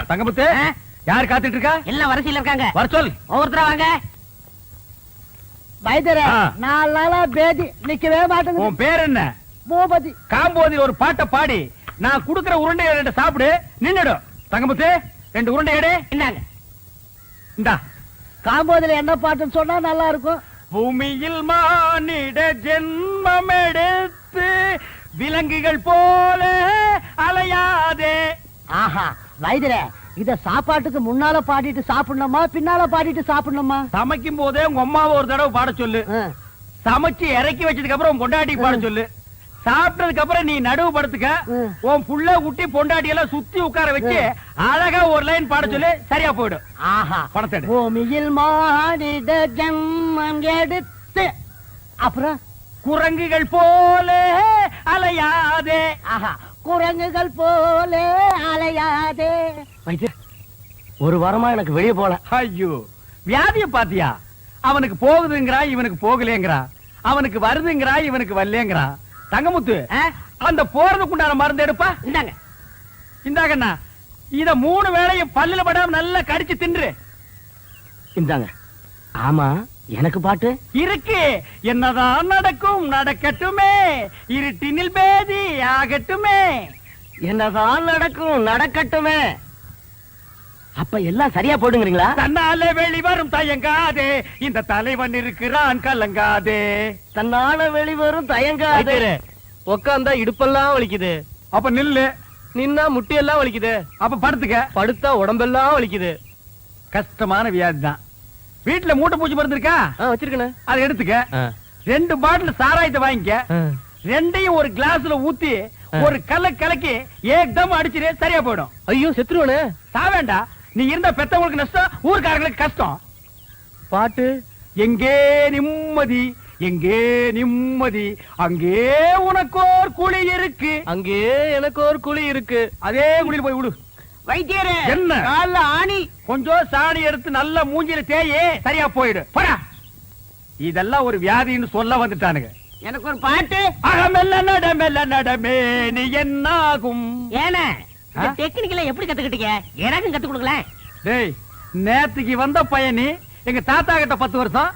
தங்கமுத்து, யார் காத்துட்டு இருக்கா? எல்லாம் வரிசையில இருக்காங்க. வர சொல். ஒவ்வொருத்தரா வாங்க. வைத்தியரே, 4 நாளா பேதி நிக்கவே மாட்டேங்குது. உன் பேர் என்ன? பூபதி. காம்போதில் ஒரு பாட்டை பாடி நான் குடுக்கிற உருண்டையை 2 சாப்பிடு, நின்னுடும். தங்கமுத்து, 2 உருண்டை எடு. என்னங்க? இந்தா. காம்போதில என்ன பாட்டுன்னு சொன்னா நல்லா இருக்கும். பூமியில் மானிட ஜென்மம் எடுத்து விலங்குகள் போல அலையாதே. ஆஹா, வைத்தியரே, இத சாப்பாட்டுக்கு முன்னால பாடிட்டு சாப்பிடணுமா பின்னால பாடிட்டு சாப்பிடணுமா? சமைக்கும் போதே உங்க அம்மாவை ஒரு தடவை பாட சொல்லு. சமைச்சு இறக்கி வச்சதுக்கு அப்புறம் உன் பொண்டாட்டி பாட சொல்லு. சாப்பிட்டதுக்கு அப்புறம் நீ நடுவு படுத்துக்க. உன் புள்ள குட்டி பொண்டாட்டி எல்லாம் சுத்தி உட்கார வச்சு அழகா ஒரு லைன் பாட சொல்லு, சரியா போயிடும். ஆஹா, பணத்தை பூமியில் மானிட ஜென்மம் எடுத்து அப்புறம் குரங்குகள் போல அலையாதே. ஆஹா, குரங்குகள் போல அலையாதே. ஒரு வாரமா எனக்கு வெளியே போல. ஐயோ, வியாதிய பாத்தியா? அவனுக்கு போகுதுங்கிறா, இவனுக்கு போகலேங்கிறா. அவனுக்கு வருதுங்கிறா, இவனுக்கு வரலேங்கிறா. தங்கமுத்து, அந்த போறதுக்குண்டான மருந்து எடுப்பா. இந்தாங்க. இந்தாங்கண்ணா, இத 3 வேளையும் பல்லுல படாம நல்லா கடிச்சு தின்று. இந்தாங்க. ஆமா, எனக்கு பாட்டு இருக்கு. என்னதான் நடக்கும் நடக்கட்டுமே, இருட்டினில் பேதி ஆகட்டுமே. என்னதான் நடக்கும் நடக்கட்டுமே. அப்ப எல்லாம் சரியா போடுங்கிறீங்களா? தன்னாலே வெளிவரும் தயங்காதே, இந்த தலைவன் இருக்கிறான் கலங்காதே. தன்னால வெளிவரும் தயங்காதே. உக்காந்தா இடுப்பெல்லாம் வலிக்குது. அப்ப நில்லு. நின்னா முட்டியெல்லாம் வலிக்குது. அப்ப படுத்துக்க. படுத்தா உடம்பெல்லாம் வலிக்குது. கஷ்டமான வியாதி தான். வீட்டுல மூட்டை பூச்சி மருந்து இருக்கா? வச்சிருக்கேன். அதை எடுத்துக்க. 2 பாட்டில் சாராயத்தை வாங்கிக்க. 2ஐயும் ஒரு கிளாஸ்ல ஊத்தி ஒரு கலக்கி ஏக்தம் அடிச்சிரு, சரியா போயிடும். ஐயோ, செத்துருவனே. சாவேண்டா. நீ இருந்த பெத்தவங்களுக்கு நஷ்டம், ஊர்க்காரங்களுக்கு கஷ்டம். பாட்டு எங்கே நிம்மதி, எங்கே நிம்மதி, அங்கே உனக்கோர் குழி இருக்கு, அங்கே எனக்கு ஒரு குழி இருக்கு. அதே குழியில் போய் விடு. வைத்தியரே, என்ன? கால்ல ஆணி. கொஞ்சம் சாணி எடுத்து நல்ல மூஞ்சில தேயே, சரியா போயிடு. போடா. இதெல்லாம் ஒரு வியாதின்னு சொல்ல வந்துட்டானுங்க. எனக்கு ஒரு பாட்டு. அகமெல்ல நடமெல்ல நடமே நீ என்னாகும். ஏன்னா டெக்னிக்கல எப்படி கத்துக்கிட்டீங்க? எனக்கும் கத்து கொடுக்கல. டேய், நேத்துக்கு வந்த பையனி எங்க தாத்தா கிட்ட 10 வருஷம்,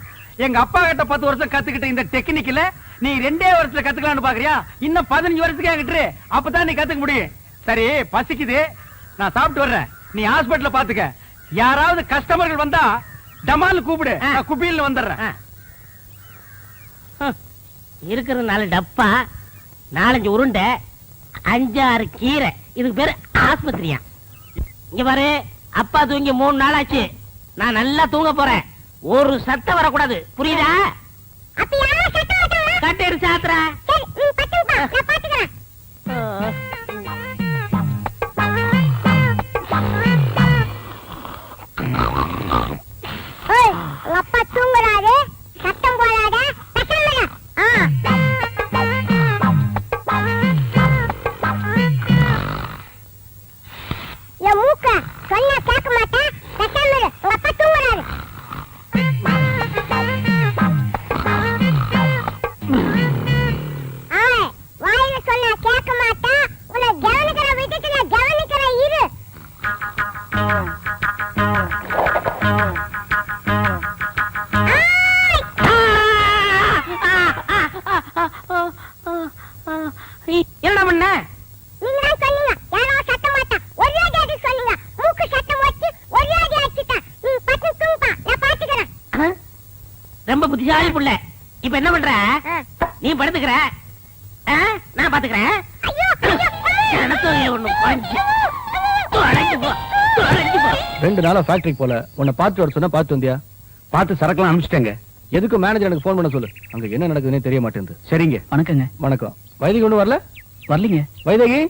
எங்க அப்பா கிட்ட 10 வருஷம் கத்துக்கிட்ட இந்த டெக்னிக்கல நீ 2 வருஷத்துல கத்துக்கலாம்னு பாக்குறியா? இன்னும் 15 வருஷத்துக்கு என்கிட்ட, அப்பதான் நீ கத்துக்க முடியும். சரி, பசிக்குது, நான் சாப்பிட்டு வர்றேன். நீ ஹாஸ்பிடல்ல பாத்துக்க. யாராவது கஸ்டமர்கள் வந்தா டமால் கூப்பிடு, நான் குப்பியில் வந்துடுறேன். இருக்கிற 4 டப்பா, 4-5 உருண்டை, 5-6 கீரை. இதுக்கு பேரு ஆஸ்பத்திரியா? இங்க பாரு, அப்பா தூங்கி 3 நாள் ஆச்சு. நான் நல்லா தூங்க போறேன். ஒரு சத்தம் வரக்கூடாது, புரியுதா? கட்டெடு சாத்துற. அப்பா தூங்குறாரு, சத்தம் போடாத. என் மூக்க சொன்னா கேட்க மாட்டேன். உங்க அப்பா தூங்குறாரு. வாயில சொன்னா கேட்க மாட்டேன். உன்னை கவனிக்கிற விட்டுட்டு நான் கவனிக்கிறேன், இரு. என்ன பண்ண? நீங்க தான் சொன்னீங்க யாரோ சத்த மாட்டான், ஒரே அடி சொன்னீங்க. மூக்கு சத்தம் வச்சு ஒரே அடி அடிச்சிட்டான். நீ பட்டு தூங்குப்பா, நான் பாத்துக்கிறேன். ரொம்ப புத்திசாலி புள்ள. இப்ப என்ன பண்ற? நீ படுத்துக்கிற, நான் பாத்துக்கிறேன். ஐயோ, ஒண்ணு பஞ்சு தொலைஞ்சு போ, தொலைஞ்சு போ. 2 நாளா ஃபேக்டரிக்கு போல. உன்னை பார்த்து வர சொன்னா பார்த்து வந்தியா? பார்த்து சரக்குலாம் அனுப்பிச்சிட்டேங்க. எதுக்கு மேனேஜர் எனக்கு போன் பண்ண சொல்லு. அங்க என்ன நடக்குதுன்னே தெரிய மாட்டேங்குது. சரிங்க. வணக்கங்க. வணக்கம். வைதகி ஒண்ணு வரல? வரலீங்க. வைதகி,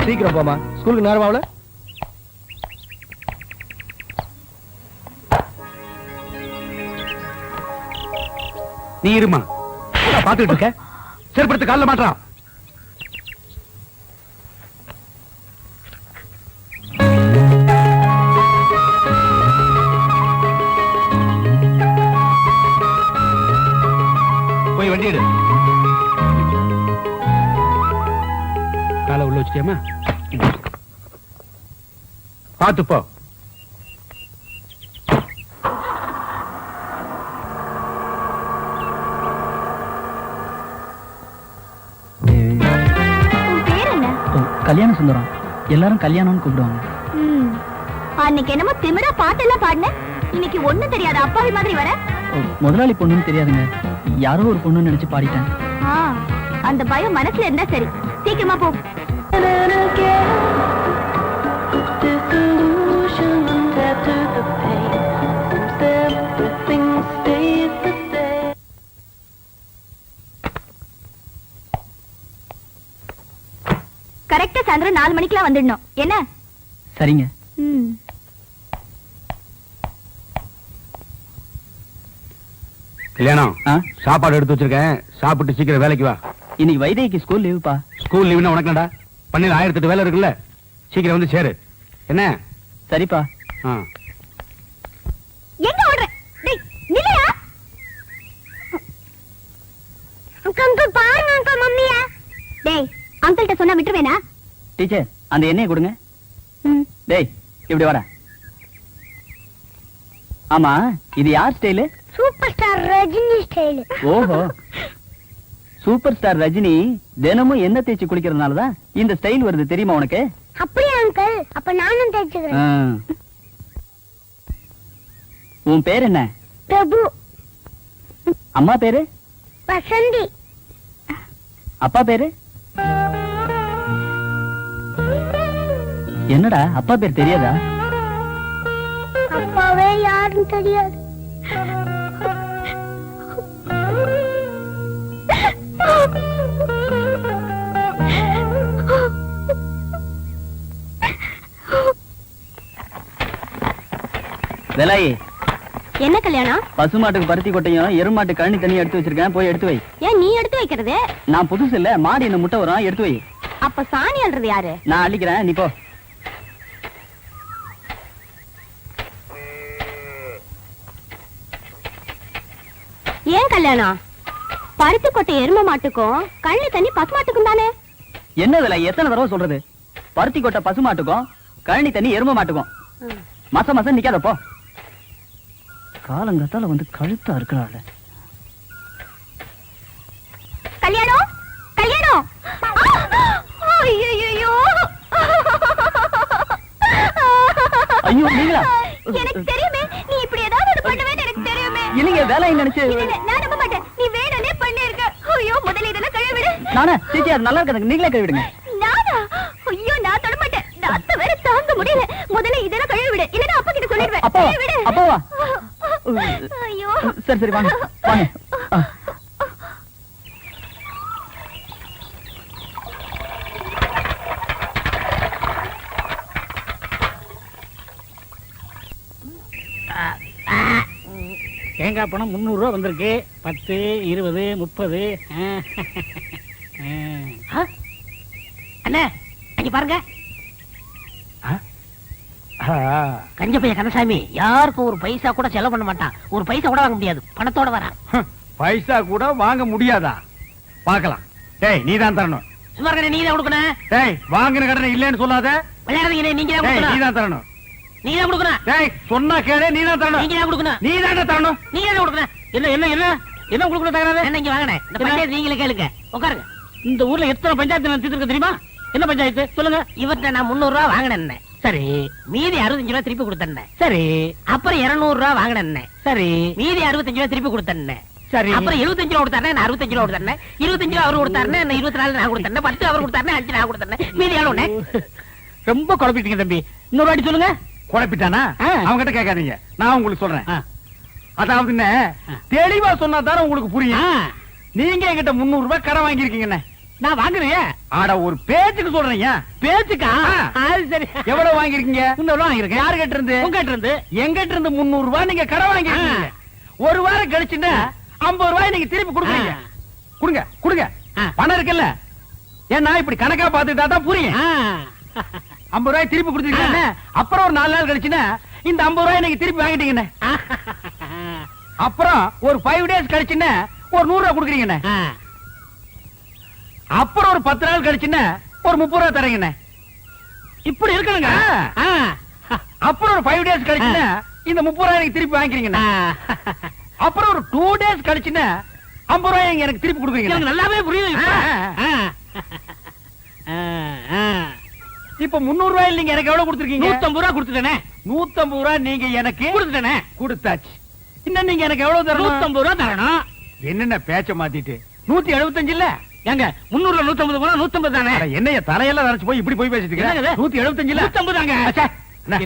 சீக்கிரம் போமா, ஸ்கூலுக்கு நேரம் ஆகல. நீ இருமா, பாத்துக்கிட்டு இருக்க. செருப்படுத்து கால்ல மாட்டான். போய் வண்டி எடு. காலை உள்ள வச்சுட்டியாமா? பாத்து போ. உன் பேர் என்ன? கல்யாண சுந்தரம். எல்லாரும் கல்யாணம்னு கூப்பிடுவாங்க. அன்னைக்கு என்னமோ திமிரா பாட்டெல்லாம் பாடின, இன்னைக்கு ஒண்ணும் தெரியாத அப்பாவி மாதிரி வர. முதலாளி பொண்ணுன்னு தெரியாதுங்க, யாரோ ஒரு பொண்ணுன்னு நினைச்சு பாடிட்டேன். அந்த பயம் மனசுல இருந்தா சரி, சீக்கிரமா போ. கரெக்டா சாயந்தரம் 4 மணிக்கெல்லாம் வந்துடணும் என்ன? சரிங்க. கல்யாணம் சாப்பாடு எடுத்து வச்சிருக்கேன், சாப்பிட்டு சீக்கிரம் வேலைக்கு வா. இன்னைக்கு வைதேகிக்கு ஸ்கூல் லீவுப்பா. ஸ்கூல் லீவுனா உனக்குடா, பண்ணையில 1008 வேலை இருக்குல்ல, சீக்கிரம் வந்து சேரு என்ன? சரிப்பா. எங்க ஓடுற? டேய் நில்லையா? அங்கிள் பாருங்க அங்கிள் மம்மியா. டேய் அங்கிள்ட்ட சொன்னா விட்டுருவேனா? டீச்சர் அந்த எண்ணெயை கொடுங்க. டேய் இப்படி வர. ஆமா இது யார் style? Super star Rajini style. ஓஹோ, சூப்பர் ஸ்டார் ரஜினி தினமும் எண்ணெய் தேய்ச்சி குளிக்கிறதுனாலதான் இந்த ஸ்டைல் வருது, தெரியுமா உனக்கு? அப்படியே அங்கிள், அப்ப நானும் தேய்ச்சுக்கிறேன். உன் பேர் என்ன? பிரபு. அம்மா பேரு? வசந்தி. அப்பா பேரு? என்னடா அப்பா பேர் தெரியாதா? அப்பாவே யாருன்னு தெரியாது. வேலாயி, என்ன கல்யாணம்? பசுமாட்டுக்கு பருத்தி கொட்டையும் எருமாட்டு கழனி தண்ணி எடுத்து வச்சிருக்கேன், போய் எடுத்து வை. ஏன் நீ எடுத்து வைக்கிறது? நான் புதுசு இல்ல, மாடி என்ன முட்டை வரும், எடுத்து வை. அப்ப சாணி அல்றது யாரு? நான் அள்ளிக்கிறேன், நீ போ. ஏன் கல்யாணம்? பருத்தி கொட்டை எரும மாட்டுக்கும் கழனி தண்ணி பசு மாட்டுக்கும் தானே? என்ன வேலை எத்தனை தடவை சொல்றது? பருத்தி கொட்டை பசுமாட்டுக்கும் கழனி தண்ணி எரும மாட்டுக்கும். மச மசம் நிக்காத போ. காலங்கத்தால வந்து கழுத்தா இருக்கிறாள். கல்யாணம் கல்யாணம். ஐயோ ஐயோ நீங்களா? எனக்கு தெரியுமே நீ இப்படி ஏதாவது ஒண்ணு பண்ணுவேன்னு எனக்கு தெரியுமே. இல்லைங்க வேலை நினைச்சு. நான் நம்ப மாட்டேன், நீ வேணும்னே பண்ணிருக்க. ஐயோ முதல்ல இதெல்லாம் கழுவிடு. நானே சீச்சி அது நல்லா இருக்காது, நீங்களே கழுவிடுங்க. நானா? ஐயோ நான் தொட மாட்டேன், நாத்த வேற தாங்க முடியல. முதல்ல இதெல்லாம் கழுவிடு, இல்லன்னா அப்பா கிட்ட சொல்லிடுவேன். அப்பா கழுவிடு. அப்பாவா? ஐயோ சரி சரி வாங்க வாங்க. தேங்காய் பணம் 300 ரூபா வந்திருக்கு. 10, 20, 30. அண்ணே அங்க பாருங்க. கஞ்ச பையன் கந்தசாமி யாருக்கும் ஒரு பைசா கூட செலவு பண்ண மாட்டான், ஒரு பைசா கூட வாங்க முடியாது, பணத்தோட வரான். பைசா கூட வாங்க முடியாதா? பார்க்கலாம். டேய் நீ தான் தரணும். சும்மா இருக்க, நீ தான் கொடுக்கணும். டேய் வாங்கின கடனை இல்லன்னு சொல்லாத. விளையாடுறீங்க, நீங்க தான் டேய் நீ கொடுக்கணும். தான் தரணும். நீ தான் கொடுக்கணும். டேய் சொன்னா கேளு, நீ தான் தரணும். நீங்க தான் கொடுக்கணும். நீ தான் தரணும். நீங்க தான் கொடுக்கணும். என்ன என்ன என்ன என்ன கொடுக்கணும் தகராறு? என்ன இங்க வாங்கனே, இந்த பஞ்சாயத்து நீங்களே கேளுங்க, உட்காருங்க. இந்த ஊர்ல எத்தனை பஞ்சாயத்து நடத்திட்டு இருக்கு தெரியுமா? என்ன பஞ்சாயத்து சொல்லுங்க? இவர்கிட்ட நான் 300 ரூபா வாங்கினேன், சரி. மீதி 65 ரூபா திருப்பி கொடுத்தேன், சரி. அப்புறம் 200 ரூபா வாங்கினேன், சரி. மீதி 65 ரூபா திருப்பி கொடுத்தேன், சரி. அப்புறம் 75 ரூபா கொடுத்தாரு, நான் 65 ரூபா கொடுத்தேன். 25 ரூபா அவரு கொடுத்தாரு, நான் 24 நான் கொடுத்தேன். 10 அவர் கொடுத்தாரு, 5 நான் கொடுத்தேன். மீதி எவ்வளவு? ரொம்ப குழப்பிட்டீங்க தம்பி, இன்னொரு வாட்டி சொல்லுங்க. குழப்பிட்டானா? அவங்கிட்ட கேட்காதீங்க, நான் உங்களுக்கு சொல்றேன். அதாவது என்ன தெளிவா சொன்னா தானே உங்களுக்கு புரியும். நீங்க என்கிட்ட 300 ரூபாய் கடன் வாங்கிருக்கீங்க. நான் வாங்குறேன். ஆட ஒரு பேச்சுக்கு சொல்றீங்க. பேச்சுக்கா? அது சரி. எவ்வளவு வாங்கிருக்கீங்க? 300 ரூபாய் வாங்கிருக்கேன். யாரு கிட்ட இருந்து? உங்ககிட்ட இருந்து. எங்கிட்ட இருந்து 300 ரூபாய் நீங்க கடன் வாங்கிருக்கீங்க. ஒரு வாரம் கழிச்சுன்னா 50 ரூபாய் நீங்க திருப்பி கொடுக்குறீங்க. கொடுங்க கொடுங்க, பணம் இருக்குல்ல. ஏன்னா இப்படி கணக்கா பாத்துட்டா தான் புரியும். 50 ரூபாய் திருப்பி கொடுத்துருக்கீங்க. அப்புறம் ஒரு 4 நாள் கழிச்சுன்னா இந்த 50 ரூபாய் நீங்க திருப்பி வாங்கிட்டீங்கன்னு. அப்புறம் ஒரு 5 டேஸ் கழிச்சுன்னா ஒரு 100 ரூபாய் கொடுக்குறீங்கண்ணே. அப்புறம் ஒரு 10 நாள் கழிச்சுன்னா ஒரு 30 ரூபாய் தரீங்கண்ணே. இப்படி இருக்கணுங்க. அப்புறம் ஒரு 5 டேஸ் கழிச்சுன்னா இந்த 30 ரூபாய் எனக்கு திருப்பி வாங்கிக்கிறீங்கண்ணே. அப்புறம் ஒரு 2 டேஸ் கழிச்சுன்னா 50 ரூபாய் எனக்கு திருப்பி கொடுக்குறீங்க. எனக்கு நல்லாவே புரியுது இப்ப. இப்ப 300 ரூபாய் நீங்க எனக்கு எவ்வளவு கொடுத்துருக்கீங்க? 150 ரூபாய் கொடுத்துட்டேனே. 150 ரூபாய் நீங்க எனக்கு கொடுத்துட்டேனே. கொடுத்தாச்சு. இன்னும் நீங்க எனக்கு எவ்வளவு தரணும்? 150 ரூபாய் தரணும். என்னென்ன பேச்ச மாத்திட்டு 175 இல்ல? ஏங்க 300 150 போனா 150 தானே. அட, என்னைய தலையெல்லாம் நரைச்சு போய் இப்படி போய் பேசிட்டு என்னங்க இருக்க? இது? 175 இல்ல? 150 தாங்க. அச்சே,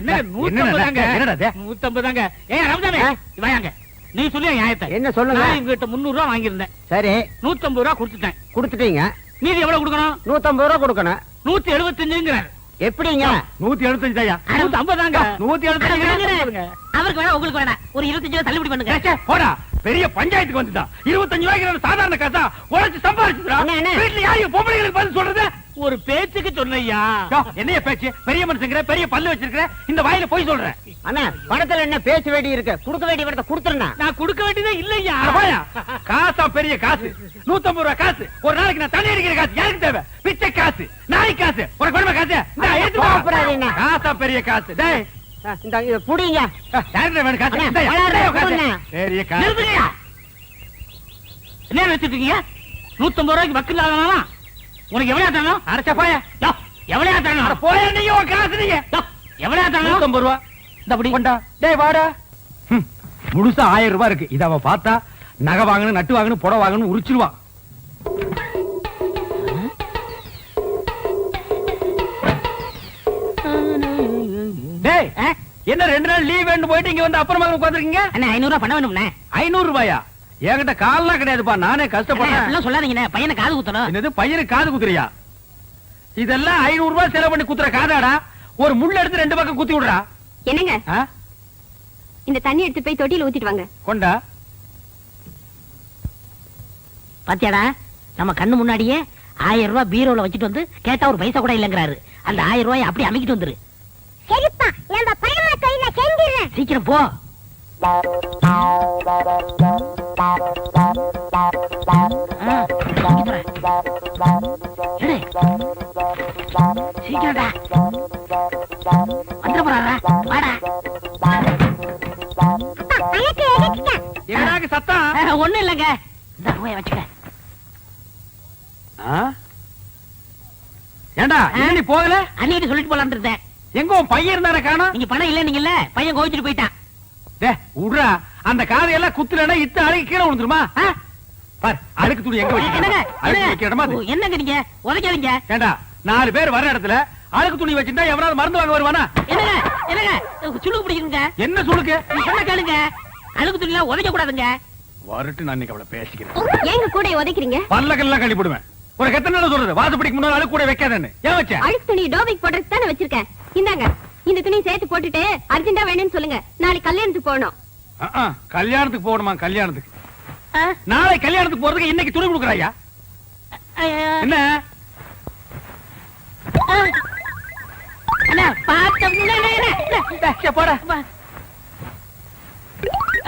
என்னங்க 150 தாங்க. என்னடா இது? 150 தாங்க. ஏன் ரமஜானே வாயாங்க. நீ சொல்லி நியாயத்தை. என்ன சொல்லுங்க? நான் இவங்கிட்ட 300 ரூபாய் வாங்கியிருந்தேன். சரி 150 ரூபாய் கொடுத்துட்டேன். கொடுத்துட்டீங்க. மீதி எவ்வளவு கொடுக்கணும்? 150 ரூபாய் கொடுக்கணும். 175ங்கிறார். எப்படிங்க? 175 தாயா? 150 தாங்க. 175. அவருக்கு வேணா உங்களுக்கு வேணா ஒரு 25 ரூபாய் தள்ளுபடி பண்ணுங்க. ஏச்சே, போடா. பெரிய பஞ்சாயத்துக்கு வந்துட்டா. 25 ரூபாய்க்கு சாதாரண காசா உழைச்சு சம்பாதிச்சுடா. அண்ணே, அண்ணே. வீட்டுல யாரையும் பொம்பளைங்களுக்கு பதில் சொல்றது? ஒரு பேச்சுக்கு சொன்னையா. யோ, என்னைய பேச்சு? பெரிய மனுஷங்கிற, பெரிய பல்லு வச்சிருக்கிற, இந்த வாயில போய் சொல்றேன். அண்ணா பணத்துல என்ன பேச வேண்டி இருக்கு? கொடுக்க வேண்டிய பணத்தை கொடுத்துருண்ணா. நான் கொடுக்க வேண்டியதே இல்லையா. காசா பெரிய காசு. 150 ரூபாய் காசு. ஒரு நாளைக்கு நான் தண்ணி அடிக்கிற காசு யாருக்கு தேவை? பிச்சை காசு, நாய் காசு, ஒரு குடும்ப காசு. இந்தா, எடுத்து வா. கோபப்படாதீங்க. காசா பெரிய காசு. டேய், இந்த இத புடிங்க. யார்கிட்ட வேணும் காசு? அண்ணே, இந்தா, விளையாடுற காசு. கொடுங்க. பெரிய காசு. நிறுத்துங்கய்யா. என்ன வச்சிட்டு இருக்கீங்க? 150 ரூபாய்க்கு வக்கீல் ஆகணுமா? உனக்கு எவ்வளவு தரணும்? அரைச்சா போயா. எவ்வளவு அட, தரணும்? போயா நீங்க உன் காசு நீங்க. எவ்வளவு தரணும்? 150 ரூபாய். இந்த அப்படி கொண்டா. டேய் வாடா. முழுசா 1000 ரூபாய் இருக்கு. இத அவ பார்த்தா நகை வாங்கணும், நட்டு வாங்கணும், புடவை வாங்கணும் உரிச்சிருவா. டேய், என்ன 2 நாள் லீவ் வேணும் போயிட்டு இங்க வந்து அப்புறமா உட்கார்ந்திருக்கீங்க? அண்ணே 500 ரூபாய் பணம் வேணும்ண்ணே. 500 ரூபாயா? என்கிட்ட கால்லாம் கிடையாதுப்பா, நானே கஷ்டப்படுறேன். அப்படிலாம் சொல்லாதீங்கண்ணே. பையனை காது குத்தணும். என்னது பையனுக்கு காது குத்துறியா? இதெல்லாம் 500 ரூபாய் செலவு பண்ணி குத்துற காதாடா. ஒரு முள்ள எடுத்து 2 பக்கம் குத்தி விடுறா. என்னங்க ஆ? இந்த தண்ணி எடுத்து போய் தொட்டியில ஊத்திட்டு வாங்க. கொண்டா. பாத்தியாடா, நம்ம கண்ணு முன்னாடியே 1000 ரூபாய் பீரோல வச்சுட்டு வந்து கேட்டா ஒரு பைசா கூட இல்லங்கிறாரு. அந்த 1000 ரூபாய் அப்படியே அமைக்கிட்டு வந்துரு. சரிப்பா, நம்ம பரம தொழில செஞ்சிடுறேன். சீக்கிரம் போ. சீக்கிரம்டா வந்துட போறாரா? வாடா. அழகு எடுத்துட்டேன். என்னடாக்கு சத்தம்? ஒண்ணும் இல்லங்க. இந்த ரூபாய் வச்சுக்க. ஆ? ஏண்டா இன்னும் நீ போகல? அன்னிட்டு சொல்லிட்டு போலான்னு இருந்தேன். எங்க உன் பையன் இருந்தானே காணோம்? நீங்க பணம் இல்ல நீங்கல்ல, பையன் கோவிச்சுட்டு போயிட்டான். டேய் உடுறா, அந்த காதையெல்லாம் குத்துலனா இத்த அழுகி கீழே விழுந்துருமா? பார், அழுக்கு துணி எங்க என்னங்க? வச்சிருக்க? அழுக்கு வைக்கிற இடமா அது? என்னங்க நீங்க உதைக்காதீங்க. ஏண்டா 4 பேர் வர இடத்துல அழுக்கு துணி வச்சிருந்தா எவனாவது மருந்து வாங்க வருவானா? என்னங்க என்னங்க சுளுக்கு பிடிக்குங்க. என்ன சொல்லுங்க? நீ சொன்ன கேளுங்க. அழுக்கு துணிலாம் உதைக்க கூடாதுங்க. வரட்டு நான் இன்னைக்கு அவளை பேசிக்கிறேன். ஏங்க கூட உதைக்கிறீங்க? பல்லக்கெல்லாம் கழி போடுவேன். ஒரு எத்தனை நாள் சொல்றது வாசப்படிக்கு முன்னால அழுக்கு கூட வைக்காதேன்னு? ஏன் வச்ச? அழுக்கு துணி டோபிக் போடுறதுக்கு தானே வச்சிருக்கேன். இந்தாங்க, இந்த துணி சேர்த்து போட்டுட்டு அர்ஜென்ட்டா வேணும்னு சொல்லுங்க. நாளைக்கு கல்யாணத்துக்கு போகணும். கல்யாணத்துக்கு போகணுமா? கல்யாணத்துக்கு நாளை கல்யாணத்துக்கு போறதுக்கு இன்னைக்கு துணி கொடுக்குறாயா? என்ன அண்ணா பாத்த போட?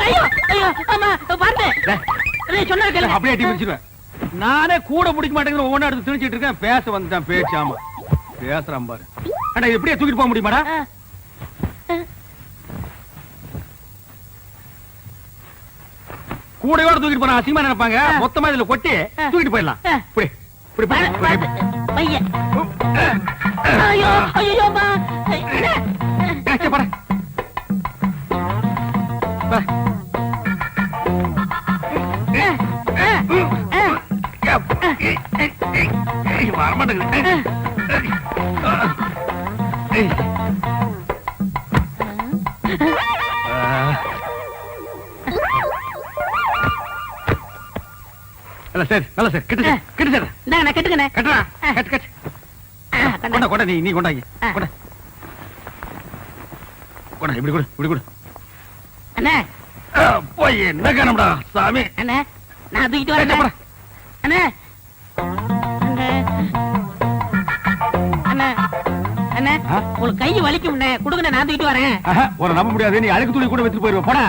ஐயோ ஐயோ அம்மா பாருங்க. சொன்ன கேளு. அப்படியே அடி பிடிச்சிருவேன். நானே கூட பிடிக்க மாட்டேங்கிற ஒவ்வொன்றா எடுத்து திணிச்சிட்டு இருக்கேன். பேச வந்துட்டான் பேச்சாமா பேசுறான் பாரு. அண்ணா இது எப்படியே தூக்கிட்டு போக முடியுமாடா? கூடையோட தூக்கிட்டு போனா அசிங்கமா நினைப்பாங்க. மொத்தமா இதுல கொட்டி தூக்கிட்டு போயிடலாம். இப்படி இப்படி பையன் ஐயோ ஐயோ அம்மா போட. வரமாட்டேங்குது. சரி நல்ல சார் கிட்ட கிட்ட சார் நான் கட்டுக்கண்ணே. கட்டுறா கட்டு கட்டு. கொண்டா கொண்டா நீ கொண்டாங்க கொண்டா கொண்டா. இப்படி கொடு இப்படி கொடு. அண்ணே போய் என்ன காணம்டா சாமி. அண்ணே நான் தூக்கிட்டு வரேன். அண்ணே அண்ணே அண்ணே உங்களுக்கு கை வலிக்கும். கொடுங்க நான் தூக்கிட்டு வரேன். ஒரு நம்ப முடியாது. நீ அழுக்கு துணி கூட வச்சுட்டு போயிருவ போடா.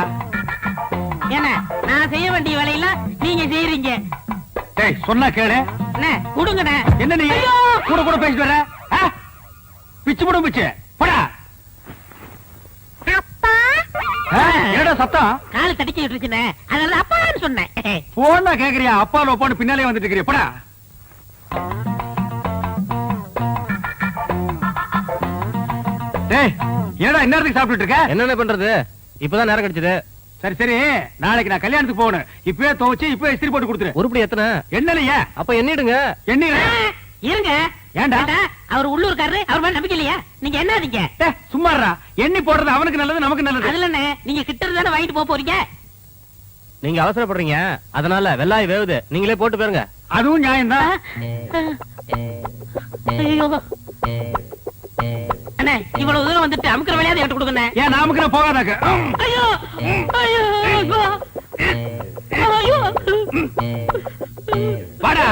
ஏன்னா நான் செய்ய வேண்டிய வேலையெல்லாம் நீங்க செய்யறீங்க. டேய் சொன்னா கேளு. அண்ணே கொடுங்கண்ணே. என்ன நீ ஐயோ! கூட கூட பேசிட்டு வர? பிச்சு போடும் பிச்சு போடா. அப்பா என்னடா சத்தம்? கால் தடிக்க விட்டுருச்சுண்ணே, அதனால அப்பான்னு சொன்னேன். போனா கேக்குறியா? அப்பா லோப்பான்னு பின்னாலே வந்துட்டு இருக்கிறியா? போடா. டேய் என்னடா இந்நேரத்துக்கு சாப்பிட்டுட்டு இருக்க? என்னென்ன பண்றது? இப்பதான் நேரம் கிடைச்சது. சரி சரி, நாளைக்கு நான் கல்யாணத்துக்கு போகணும். இப்பவே துவைச்சு இப்பவே இஸ்திரி போட்டு கொடுத்துரு. உருப்படி எத்தனை? என்னலையே அப்ப எண்ணிடுங்க. என்ன இருங்க. ஏன்டா? அவர் உள்ளூர்காரரு, அவர் மேல நம்பிக்கை இல்லையா? நீங்க என்னதீங்க? சும்மாறா. எண்ணி போடுறது அவனுக்கு நல்லது, நமக்கு நல்லது. அதுல என்ன, நீங்க கிட்ட இருந்தானே வாங்கிட்டு போக போறீங்க. நீங்க அவசரப்படுறீங்க, அதனால வெள்ளாய் வேவுது, நீங்களே போட்டு போயிருங்க. அதுவும் நியாயம்தான். ஐயோ. அண்ணே இவ்வளவு தூரம் வந்துட்டு அமுக்கிற வேலையாவது எடுத்து கொடுங்க. ஏன் நாமுக்கு நான் போகாதாக்க? ஐயோ ஐயோ ஐயோ. வாடா.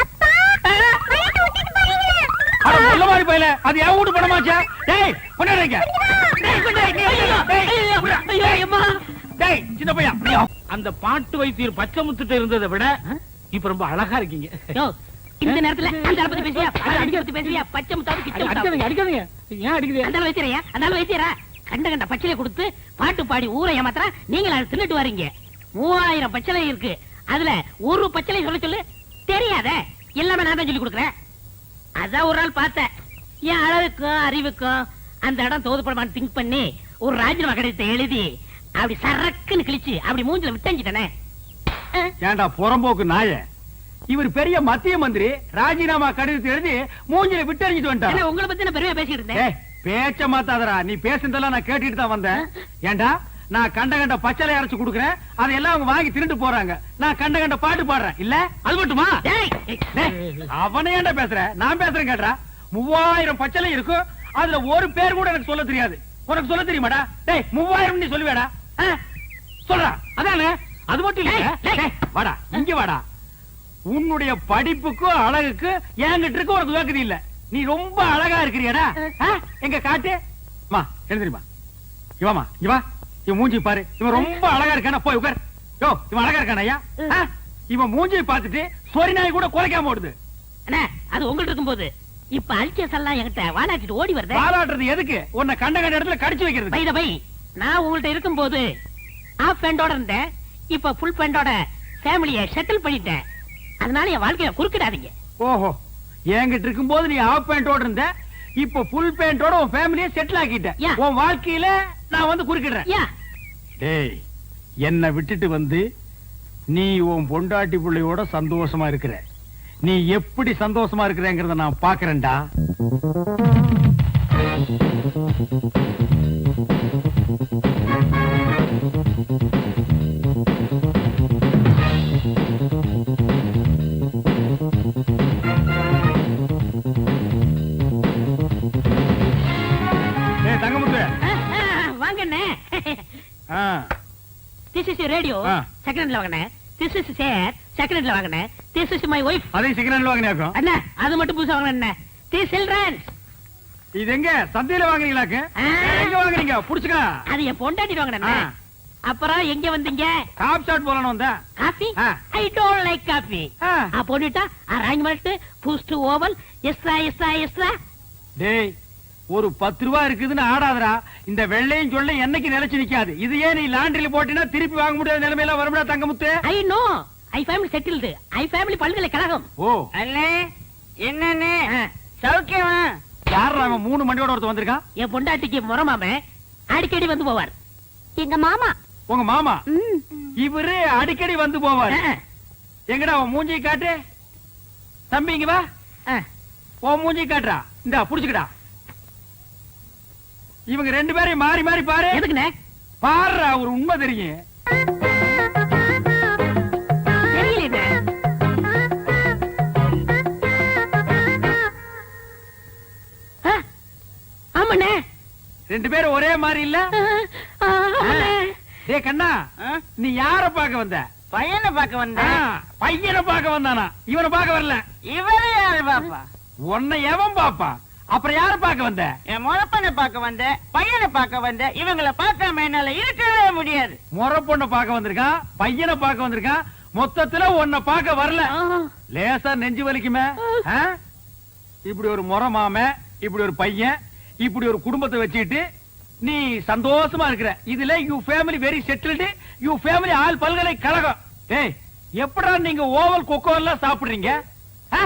அப்பா பழத்தை விட்டுட்டு போறீங்களா? அட நல்ல மாதிரி போயில. அது என் வீட்டு பணமாச்சா? டேய் கொண்டாடுங்க. டேய் சின்ன பையன். அந்த பாட்டு வைத்தியர் பச்சை முத்துட்டு இருந்ததை விட இப்ப ரொம்ப அழகா இருக்கீங்க. இந்த நேரத்துல அந்த பத்தி பேசியா, பத்தி பேசியா, பச்சை முத்தாவது கிட்ட அடிக்காதீங்க அடிக்காதீங்க. ஏன் அடிக்குது? அந்த வைத்தியரையா, அந்த வைத்தியரா கண்ட கண்ட பச்சிலை கொடுத்து பாட்டு பாடி ஊரை ஏமாத்திரா. நீங்க அதை தின்னுட்டு வரீங்க. 3000 பச்சிலை இருக்கு, அதுல ஒரு பச்சிலை சொல்ல சொல்லு தெரியாத. எல்லாமே நான் தான் சொல்லி கொடுக்குறேன். அதான் ஒரு நாள் பார்த்தேன், என் அழகுக்கும் அறிவுக்கும் அந்த இடம் தோதுப்படமான்னு திங்க் பண்ணி ஒரு ராஜினாமா கடிதத்தை எழுதி அப்படி சரக்குன்னு கிழிச்சு அப்படி மூஞ்சில விட்டஞ்சிட்டனே. ஏண்டா புறம்போக்கு நாய, இவர் பெரிய மத்திய மந்திரி, ராஜினாமா கடிதத்தை எழுதி மூஞ்சில விட்டறிஞ்சிட்டு வந்துட்டான். உங்களை பத்தி நான் பெருமையா பேசிட்டு இருந்தேன். பேச்ச மாத்தாதரா, நீ பேசுனதெல்லாம் நான் கேட்டுட்டு தான் வந்தேன். ஏண்டா நான் கண்ட கண்ட பச்சளை அரைச்சு கொடுக்குறேன், அதையெல்லாம் அவங்க வாங்கி திருட்டு போறாங்க. நான் கண்ட கண்ட பாட்டு பாடுறேன். இல்ல அது மட்டுமா? அவனை ஏன்டா பேசுற? நான் பேசுறேன் கேட்டா. 3000 பச்சளை இருக்கும், அதுல ஒரு பேர் கூட எனக்கு சொல்ல தெரியாது. உனக்கு சொல்ல தெரியுமாடா? டேய் 3000 நீ சொல்லுவேடா? சொல்றா. அதானே, அது மட்டும் இல்ல. வாடா இங்க வாடா. உன்னுடைய படிப்புக்கும் அழகுக்கு என்கிட்ட இருக்க உனக்கு வேக்குது இல்ல. நீ ரொம்ப அழகா இருக்கிறியடா. எங்க காட்டு மா எழுந்திரிமா. இவாமா இங்க வா. இவன் மூஞ்சி பாரு, இவன் ரொம்ப அழகா இருக்கானா? போய் உட்கார். யோ இவன் அழகா இருக்கானா? ஐயா இவன் மூஞ்சி பார்த்துட்டு சொரி நாய் கூட குலைக்காம ஓடுது. அண்ணா அது உங்கள்ட்ட இருக்கும்போது இப்ப அல்கேஸ் எல்லாம் என்கிட்ட வாலாட்டிட்டு ஓடி வருது. வாலாட்டுறது எதுக்கு? உன்னை கண்ட கண்ட இடத்துல கடிச்சு வைக்கிறது. பை பை, நான் உங்கள்ட்ட இருக்கும்போது ஆஃப் பேண்டோட இருந்தேன், இப்ப ஃபுல் பேண்டோட ஃபேமிலியை செட்டில் பண்ணிட்டேன். அதனால என் வாழ்க்கைய குறுக்கிடாதீங்க. ஓஹோ, என்கிட்ட இருக்கும்போது நீ ஆஃப் பேண்டோட இருந்த, இப்ப ஃபுல் பேண்டோட உன் ஃபேமிலியை செட்டில் ஆக்கிட்ட. உன் வாழ்க்கையில நான் வந்து குறுக்கிடுறேன். டேய் என்ன விட்டுட்டு வந்து நீ உன் பொண்டாட்டி பிள்ளையோட சந்தோஷமா இருக்கிற. நீ எப்படி சந்தோஷமா இருக்கிறேங்கிறத நான் பாக்குறேன்டா. தங்கமுத்து வாங்கண்ணே. This is your radio. செகண்ட்ல வாங்கண்ணே. This is chair. செகண்ட்ல வாங்கண்ணே. This is my wife. அதே செகண்ட்ல வாங்கினாக்கும். அண்ணா அது மட்டும் புதுசா வாங்கண்ணே. This children. இது எங்க சந்தையில வாங்குறீங்களாக்கு? எங்க வாங்குறீங்க? புடிச்சுக்க. அது என் பொண்டாட்டி வாங்கண்ணே. அப்புறம் எங்க வந்தீங்க? காப் ஷாட் போறணும் வந்தா. Coffee? I don't like coffee. போட்டுட்டா arrangement boost oval extra extra extra. டேய் ஒரு 10 ரூபாய் இருக்குதுன்னு ஆடாதடா. இந்த வெள்ளையும் சொல்ல என்னைக்கு நிலைச்சு நிக்காது. இது ஏன் நீ லாண்டரியில போட்டினா திருப்பி வாங்க முடியாத நிலைமையில வரும்டா Thangamuthu. I know, I family settled. I family பல்கலைக்கழகம். ஓ அண்ணே என்னண்ணே சௌக்கியமா? யாரா அவன் 3 மண்டியோட ஒருத்தர் வந்திருக்கான்? என் பொண்டாட்டிக்கு முறமாம அடிக்கடி வந்து போவார். எங்க மாமா. உங்க மாமா? இவரு அடிக்கடி வந்து போவார். எங்கடா அவன் மூஞ்சி காட்டு. தம்பி இங்க வா. உன் மூஞ்சி காட்டுறா. இந்தா புடிச்சுக்கடா. இவங்க 2 பேரையும் மாறி மாறி பாரு. எதுக்குண்ணே? பாருடா, ஒரு உண்மை தெரியும். தெரியல. ஆமாண்ணே 2 பேரும் ஒரே மாதிரி இல்ல? டேய் கண்ணா, நீ யார பார்க்க வந்த? பையனை பார்க்க வந்தேன். பையனை பார்க்க வந்தானா? இவனை பார்க்க வரல. இவரே யாரு பாப்பா? உன்னை எவன் பாப்பா? அப்புறம் யார பார்க்க வந்த? என் முழப்பனை பார்க்க வந்தேன், பையனை பார்க்க வந்தேன். இவங்களை பார்க்காம என்னால இருக்கவே முடியாது. முறை பொண்ணை பார்க்க வந்திருக்கான், பையனை பார்க்க வந்திருக்கான். மொத்தத்துல உன்னை பார்க்க வரல. லேசா நெஞ்சு வலிக்குமே. ஆ? இப்படி ஒரு முறை மாமன், இப்படி ஒரு பையன், இப்படி ஒரு குடும்பத்தை வச்சுக்கிட்டு நீ சந்தோஷமா இருக்கிற. இதுல you family very settled, you family all பல்கலைக்கழகம். டேய், எப்படா நீங்க ஓவல் கொக்கோ எல்லாம் சாப்பிடுறீங்க? ஆ?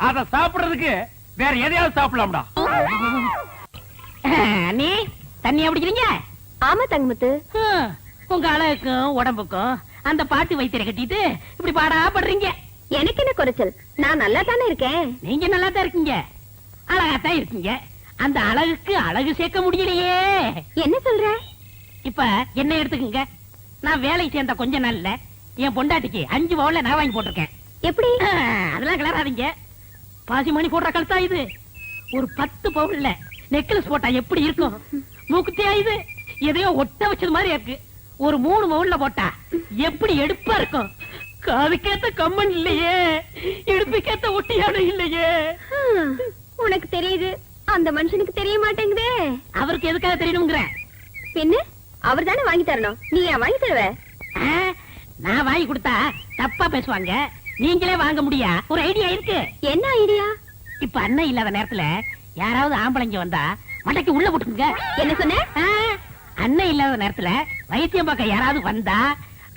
அத சாப்பிடுறதுக்கு வேற எதையாவது சாப்பிடலாம்டா. நீ தண்ணியா பிடிக்கிறீங்க? ஆமா தங்கமுத்து. உங்க அழகுக்கும் உடம்புக்கும் அந்த பாட்டு வைத்தியரை கட்டிட்டு இப்படி பாடா படுறீங்க. எனக்கு என்ன குறைச்சல்? நான் நல்லா தானே இருக்கேன். நீங்க நல்லா தான் இருக்கீங்க, அழகாத்தான் இருக்கீங்க. அந்த அழகுக்கு அழகு சேர்க்க முடியலையே. என்ன சொல்ற? இப்ப என்ன எடுத்துக்கங்க. நான் வேலைக்கு சேர்ந்த கொஞ்ச நாள்ல என் பொண்டாட்டிக்கு 5 பவுன்ல நான் வாங்கி போட்டிருக்கேன். எப்படி? அதெல்லாம் கிளறாதீங்க. பாசி மணி போடுற கழுத்தா இது. ஒரு 10 பவுன்ல நெக்லஸ் போட்டா எப்படி இருக்கும்? மூக்குத்தியா இது? எதையோ ஒட்ட வச்சது மாதிரி இருக்கு. ஒரு 3 பவுன்ல போட்டா எப்படி எடுப்பா இருக்கும்? காதுக்கேத்த கம்மன் இல்லையே, இடுப்புக்கேத்த ஒட்டியானம் இல்லையே. உனக்கு தெரியுது, அந்த மனுஷனுக்கு தெரிய மாட்டேங்குதே. அவருக்கு எதுக்காக தெரியணுங்கிற? பின்ன அவர் தானே வாங்கி தரணும், நீ ஏன் வாங்கி தருவ? நான் வாங்கி கொடுத்தா தப்பா பேசுவாங்க, நீங்களே வாங்க முடியா? ஒரு ஐடியா இருக்கு. என்ன ஐடியா? இப்ப அண்ணன் இல்லாத நேரத்துல யாராவது ஆம்பளைங்க வந்தா மண்டைக்கு உள்ள போட்டுங்க. என்ன சொன்ன? அண்ணன் இல்லாத நேரத்துல வைத்தியம் பார்க்க யாராவது வந்தா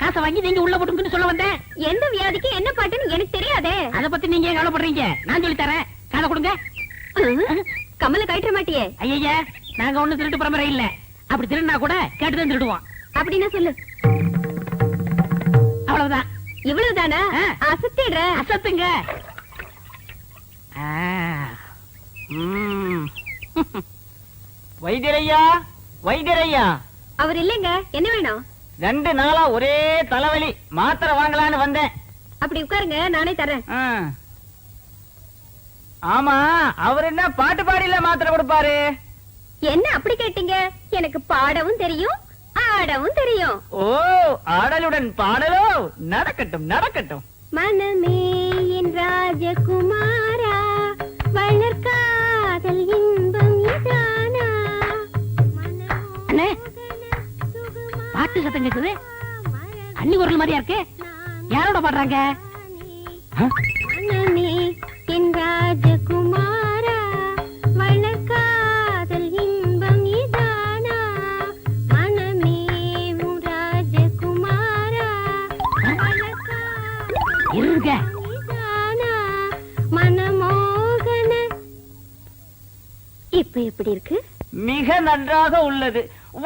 காசை வாங்கி நீங்க உள்ள போட்டுங்கன்னு சொல்ல வந்தேன். எந்த வியாதிக்கு என்ன பாட்டுன்னு எனக்கு தெரியாதே. அத பத்தி நீங்க ஏன் கவலைப்படுறீங்க? நான் சொல்லி தரேன், காதை கொடுங்க. கமல கழட்ட மாட்டியே? ஐயா, நாங்க ஒண்ணு திருட்டு பரம்பரை இல்ல. அப்படி திருடினா கூட கேட்டுதான் திருடுவோம். அப்படின்னா சொல்லு. அவ்வளவுதான். இவ்வளவுதானா? அசத்திடுற. அசத்துங்க. வைத்தியரையா, வைத்தியரையா. அவர் இல்லைங்க, என்ன வேணும்? 2 நாளா ஒரே தலைவலி, மாத்திரை வாங்கலான்னு வந்தேன். அப்படி உட்காருங்க, நானே தரேன். ஆமா, அவர் என்ன பாட்டு பாடியில மாத்திரை கொடுப்பாரு? என்ன அப்படி கேட்டீங்க? எனக்கு பாடவும் தெரியும், ஆடவும் தெரியும். ஓ, ஆடலுடன் பாடலோ? நடக்கட்டும் நடக்கட்டும். மனமே என் ராஜகுமாரா, வளர்காதல் இன்பம் இதானா? அண்ணே, பாட்டு சத்தம் கேக்குது. அண்ணி குரல் மாதிரியா இருக்கு. யாரோட பாடுறாங்க? மனமே என் ராஜகுமாரா, வளர்காதல் இன்பம் இதானா? மனமே உன் ராஜகுமாரா, இருங்க. இதானா? மனமோகன. இப்ப எப்படி இருக்கு? மிக நன்றாக உள்ளது.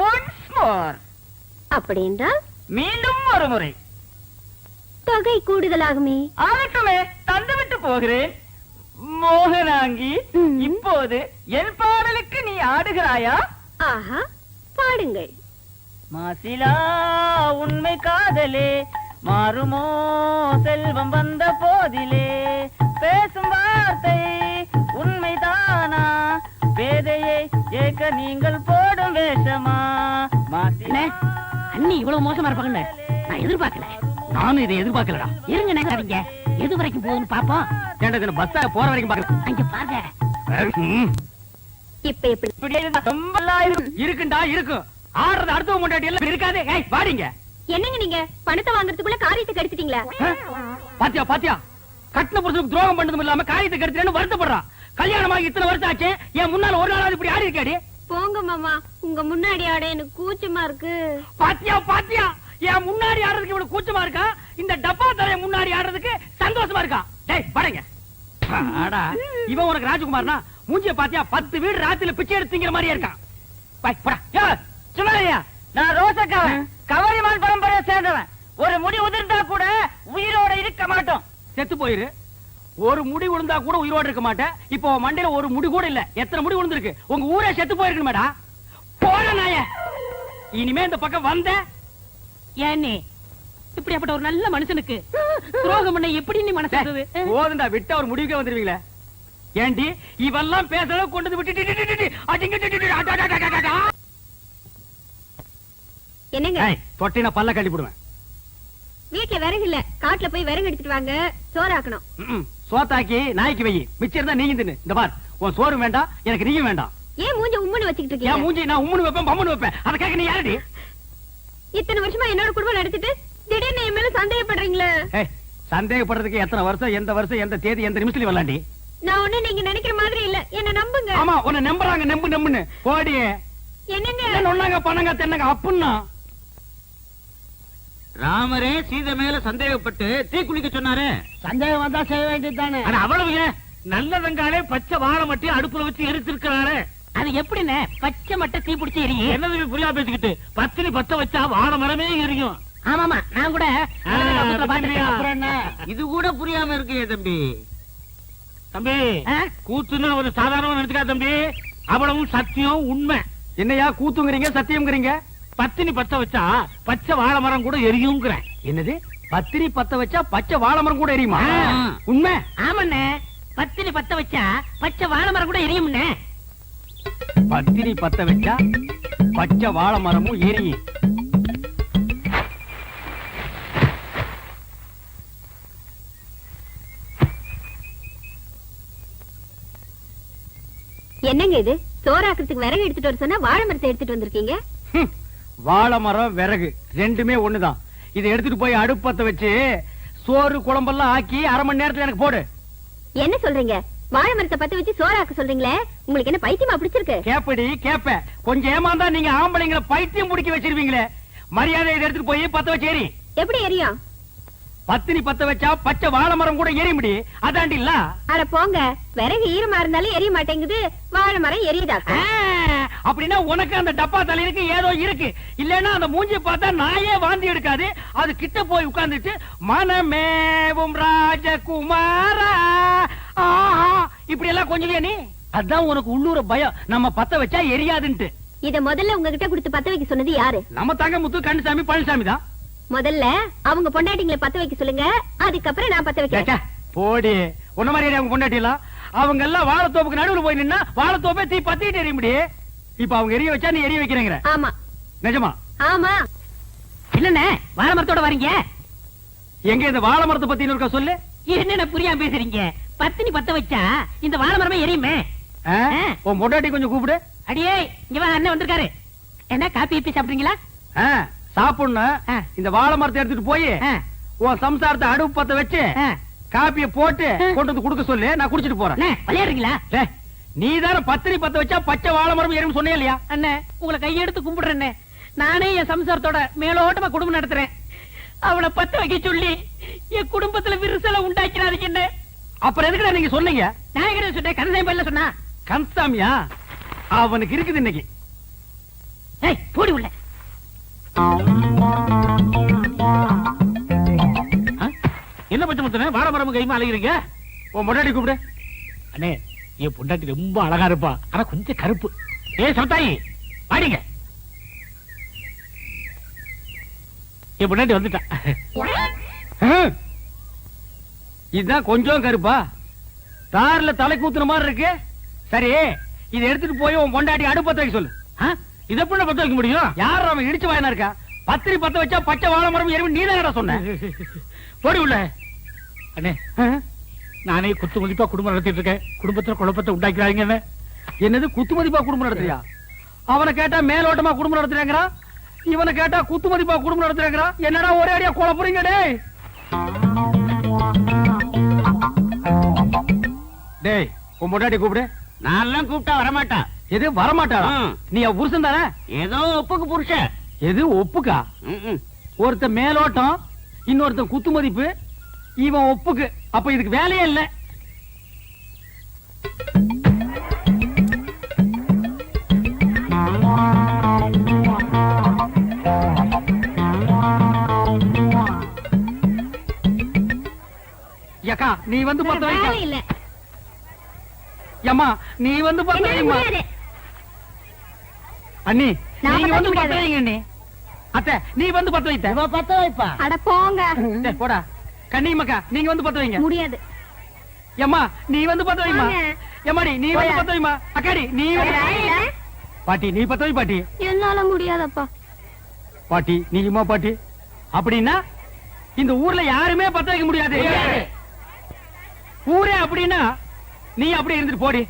Once more. அப்படி என்றால் மீண்டும் ஒரு முறை. தொகை கூடுதலாகுமே. ஆகட்டுமே, தந்துவிட்டு போகிறேன். மோகனாங்கி, இப்போது என் பாடலுக்கு நீ ஆடுகிறாயா? ஆஹா, பாடுங்கள். மாசிலா உண்மை காதலே, மாறுமோ செல்வம் வந்த போதிலே, பேசும் வார்த்தை உண்மைதானா, பேதையை ஏக்க நீங்கள் போடும் வேஷமா? அண்ணே, அண்ணி இவ்வளவு மோசமா இருப்பாங்கன்னு நான் எதிர்பார்க்கல. நானும் இதை எதிர்பார்க்கலடா. இருங்க, நினைக்காதீங்க. எது வரைக்கும் போகுதுன்னு பாப்போம். ஏன்டா பஸ்ஸா போற வரைக்கும் பாக்கலாம். அங்க பாருங்க. இப்ப எப்படி? இப்படி இருந்தா ரொம்ப நல்லா இருக்கும். இருக்குண்டா, இருக்கும். ஆடுறது அடுத்தவங்க முன்னாடி எல்லாம் இருக்காது. ஏய், வாடிங்க. என்னங்க நீங்க பணத்தை வாங்குறதுக்குள்ள காரியத்தை கெடுத்துட்டீங்களா? பாத்தியா பாத்தியா, கட்டின புருஷனுக்கு துரோகம் பண்ணதும் இல்லாம காரியத்தை கெடுத்துறேன்னு வருத்தப்படுறான். கல்யாணமாக இத்தனை வருஷம் ஆச்சு, என் முன்னால ஒரு நாளாவது இப்படி ஆடி இருக்காடி. போங்க மாமா, உங்க முன்னாடி ஆட எனக்கு கூச்சமா இருக்கு. பாத்தியா பாத்தியா, என் முன்னாடி ஆடுறதுக்கு இவ்வளவு கூச்சமா இருக்கா, இந்த டப்பா தலைய முன்னாடி ஆடுறதுக்கு சந்தோஷமா இருக்கா. டேய் பாருங்க. ஆடா, இவன் உனக்கு ராஜகுமார்னா மூஞ்சிய பாத்தியா 10 வீடு ராத்திரில பிச்சை எடுத்துங்கிற மாதிரியே இருக்கான். பாய் போடா. யோ சும்மாரியா, நான் ரோசக்காவன், கவரிமான் பரம்பரையை சேர்ந்தவன். ஒரு முடி உதிர்ந்தா கூட உயிரோட இருக்க மாட்டோம். செத்து போயிரு. ஒரு முடி விழுந்தா கூட உயிரோடு இருக்க மாட்டேன். இப்போ மண்டையில ஒரு முடி கூட இல்ல. எத்தனை முடி விழுந்திருக்கு? உங்க ஊரே செத்து போயிருக்கு மேடா. போன நாய, இனிமே இந்த பக்கம் வந்த ஏன்னே இப்படிப்பட்ட ஒரு நல்ல மனுஷனுக்கு துரோகம் பண்ண எப்படி நீ மனசு வருது? போதுண்டா, விட்டா ஒரு முடிவுக்கே வந்துருவீங்களே. ஏண்டி இவெல்லாம் பேசுறத கொண்டு விட்டு என்னங்க? தொட்டின பல்ல கட்டி போடுவேன். வீட்டுல விறகு இல்ல, காட்டுல போய் விறகு எடுத்துட்டு வாங்க, சோறாக்கணும். சோத்தாக்கி நாய்க்கு வை, மிச்சம் இருந்தா நீங்க தின்னு. இந்த பார், உன் சோறு வேண்டாம், எனக்கு நீயும் வேண்டாம். ஏன் மூஞ்ச உம்முன்னு வச்சுக்கிட்டு என் இருக்கீங்க? மூஞ்சி நான் உம்முன்னு வைப்பேன், பம்முன்னு வைப்பேன். அதை கேட்க நீ யாருடி? இத்தனை வருஷமா என்னோட குடும்பம் நடத்திட்டு திடீர்னு என் மேல சந்தேகப்படுறீங்களே? ஏய், சந்தேகப்படுறதுக்கு எத்தனை வருஷம், எந்த வருஷம், எந்த தேதி, எந்த நிமிஷத்துல வரலாண்டி? நான் ஒண்ணு நீங்க நினைக்கிற மாதிரி இல்ல, என்ன நம்புங்க. ஆமா, உன்னை நம்புறாங்க, நம்புன்னு போடி. என்னங்க என்ன ஒண்ணாங்க பண்ணங்க தென்னங்க அப்புன்னா ராமரே சீதை மேல சந்தேகப்பட்டு தீ குளிக்க சொன்னாரு. சந்தேகம் வந்தா செய்ய வேண்டியதுதானே. ஆனா அவ்வளவு ஏன் நல்ல வெங்காலே பச்சை வாழை மட்டும் அடுப்புல வச்சு எரிச்சிருக்கிறாரு. அது எப்படின்னு பச்சை மட்டும் தீ பிடிச்சி எரியும்? என்னது புரியா பேசிக்கிட்டு பத்தினி பத்த வச்சா வாழை மரமே எரியும். ஆமாமா, நான் கூட அப்புறம் என்ன? இது கூட புரியாம இருக்கு தம்பி. தம்பி கூத்துன்னு ஒரு சாதாரண நினைச்சுக்கா தம்பி, அவ்வளவும் சத்தியம் உண்மை. என்னையா கூத்துங்கிறீங்க, சத்தியம்ங்கிறீங்க? பத்தினி பத்த வச்சா பச்சை வாழை மரம் கூட எரியுங்கிறேன். என்னது? பத்திரி பத்த வச்சா பச்சை வாழை மரம் கூட எரியுமா? உண்மை? ஆமாண்ணே, பத்தினி பத்த வச்சா பச்சை வாழை மரம் கூட எரியும்ண்ணே. பத்திரி பத்த வச்சா பச்சை வாழை மரமும் எரியும். என்னங்க இது? சோறாக்குறதுக்கு விறகு எடுத்துட்டு வர சொன்னா வாழை மரத்தை எடுத்துட்டு வந்திருக்கீங்க. வாழை மரம் விறகு ரெண்டுமே ஒண்ணுதான். இதை எடுத்துட்டு போய் அடுப்பத்த வச்சு சோறு குழம்பெல்லாம் ஆக்கி 1/2 மணி நேரத்துல எனக்கு போடு. என்ன சொல்றீங்க? வாழை மரத்தை பத்த வச்சு சோறாக்க சொல்றீங்களே, உங்களுக்கு என்ன பைத்தியமா பிடிச்சிருக்கு? கேப்படி கேப்ப, கொஞ்சம் ஏமாந்தா நீங்க ஆம்பளைங்களை பைத்தியம் முடிக்க வச்சிருவீங்களே. மரியாதை இதை எடுத்துட்டு போய் பத்த வச்சு எரி. எப்படி எரியும்? பத்தினி பத்த வச்சா பச்சை வாழை மரம் கூட எரிய முடி. அதாண்டி இல்ல? அட போங்க, விறகு ஈரமா இருந்தாலும் எரிய மாட்டேங்குது, வாழை மரம் எரியுதாக்க? அப்படின்னா உனக்கு அந்த டப்பா தலையிருக்கு ஏதோ இருக்கு. இல்லன்னா அந்த மூஞ்சி பார்த்தா நாயே வாந்தி எடுக்காது. அது கிட்ட போய் உட்கார்ந்துட்டு மனமேவும் ராஜகுமாரா இப்படி எல்லாம் கொஞ்சம் நீ. அதான் உனக்கு உள்ளூர பயம், நம்ம பத்த வச்சா எரியாதுன்ட்டு. இத முதல்ல உங்ககிட்ட கொடுத்து பத்த வைக்க சொன்னது யாரு? நம்ம தங்க முத்து கண்ணுசாமி பழனிசாமி தான். முதல்ல அவங்க பொண்டாட்டிங்களை பத்த வைக்க சொல்லுங்க, அதுக்கப்புறம் நான் பத்த வைக்கிறேன். போடி, உன்ன மாதிரி அவங்க பொண்டாட்டிலாம் அவங்க எல்லாம் வாழைத்தோப்புக்கு நடுவுல போய் நின்னா வாழைத்தோப்பே தீ பத்திட்டு எரிய முடியும். இப்ப அவங்க எரிய வச்சா நீ எரிய வைக்கிறேங்கிற? ஆமா. நிஜமா? ஆமா. இல்லண்ணே, வாழை மரத்தோட வரீங்க? எங்க இந்த வாழை மரத்தை பத்தி இருக்க சொல்லு. என்ன புரியாம பேசுறீங்க? பத்தினி பத்த வச்சா இந்த வாழை மரமே எரியுமே. உன் பொண்டாட்டி கொஞ்சம் கூப்பிடு. அடியே, இங்க வா, அண்ணன் வந்திருக்காரு. என்ன காப்பி இப்பி சாப்பிடுறீங்களா? சாப்பிடணும். இந்த வாழை மரத்தை எடுத்துட்டு போய் உன் சம்சாரத்தை அடுப்பு பத்த வச்சு காப்பிய போட்டு கொண்டு வந்து குடுக்க சொல்லு, நான் குடிச்சிட்டு போறேன். விளையாடுறீங்களா? நீ தானே பத்திரி பத்த வச்சா பச்சை வாழை மரம் எறும் சொன்னே இல்லையா? அண்ணே, உங்களை கையெடுத்து கும்பிடுறேன். நானே என் சம்சாரத்தோட மேலோட்டமா குடும்பம் நடத்துறேன். அவளை பத்த வைக்க சொல்லி என் குடும்பத்துல விரிசலை உண்டாக்கிறாதீங்க. என்ன அப்புறம் எதுக்குடா நீங்க சொன்னீங்க? நான் என்ன சொன்னேன்? கந்தசாமி பையன் சொன்னா. கந்தசாமியா? அவனுக்கு இருக்குது இன்னைக்கு. போடி உள்ள. என்ன பச்சை முத்தனே வாழை மரம் கைமா அலைகிறீங்க? உன் பொண்டாட்டி கூப்பிடு. அண்ணே, என் பொண்டாட்டி ரொம்ப அழகா இருப்பா, ஆனா கொஞ்சம் கருப்பு. சமத்தாயி வாடிங்க. என் பொண்டாட்டி வந்துட்டா. இதுதான் கொஞ்சம் கருப்பா, தார்ல தலை கூத்துன மாதிரி இருக்கு. சரி, இதை எடுத்துட்டு போய் உன் பொண்டாட்டி அடுப்பத்த வைக்க சொல்லு. இதை எப்படி பத்த வைக்க முடியும்? யார் அவன் இடிச்சு வாயினா இருக்கா? பத்திரி பத்த வச்சா பச்சை வாழை மரம் எறும்பு நீ தான் சொன்ன. போடி உள்ள. அண்ணே, நானே குத்து மதிப்பா குடும்பம் நடத்திட்டு இருக்கேன், குடும்பத்துல குழப்பத்தை உண்டாக்கிறாங்க. என்னது குத்து மதிப்பா குடும்பம் நடத்துறியா? அவனை கேட்டா மேலோட்டமா குடும்பம் நடத்துறாங்கறா, இவனை கேட்டா குத்து மதிப்பா குடும்பம் நடத்துறாங்கறா. என்னடா ஒரே அடியா குழப்புறீங்க? டேய், உன் பொண்டாட்டி கூப்பிடு. நான் கூப்பிட்டா வரமாட்டா. எது வரமாட்டா? நீ புருஷன் தானே? ஏதோ ஒப்புக்கு புருஷன். எது ஒப்புக்கா? ஒருத்த மேலோட்டம், இன்னொருத்த குத்து மதிப்பு, இவன் ஒப்புக்கு. அப்ப இதுக்கு வேலையே இல்ல. யக்கா, நீ வந்து பத்த வைக்க. இல்ல அம்மா, நீ வந்து பத்த வைமா. அண்ணி, நீங்க வந்து பத்த வைங்க. அண்ணி, அத்தை, நீ வந்து பத்த வைத்த. பத்த வைப்பா. அட போங்க. போடா. கண்ணியம்மாக்கா, நீங்க வந்து பத்த வைங்க. முடியாது. எம்மா, நீ வந்து பத்த வைமா. வாங்க. எம்மாடி, நீ வந்து பத்த வைமா. அக்காடி, நீ வந்து. பாட்டி, நீ பத்த வை பாட்டி. என்னால முடியாதப்பா. பாட்டி, நீயுமா பாட்டி? அப்படின்னா இந்த ஊர்ல யாருமே பத்த வைக்க முடியாது. ஊரே அப்படின்னா நீ அப்படியே இருந்துட்டு போடி.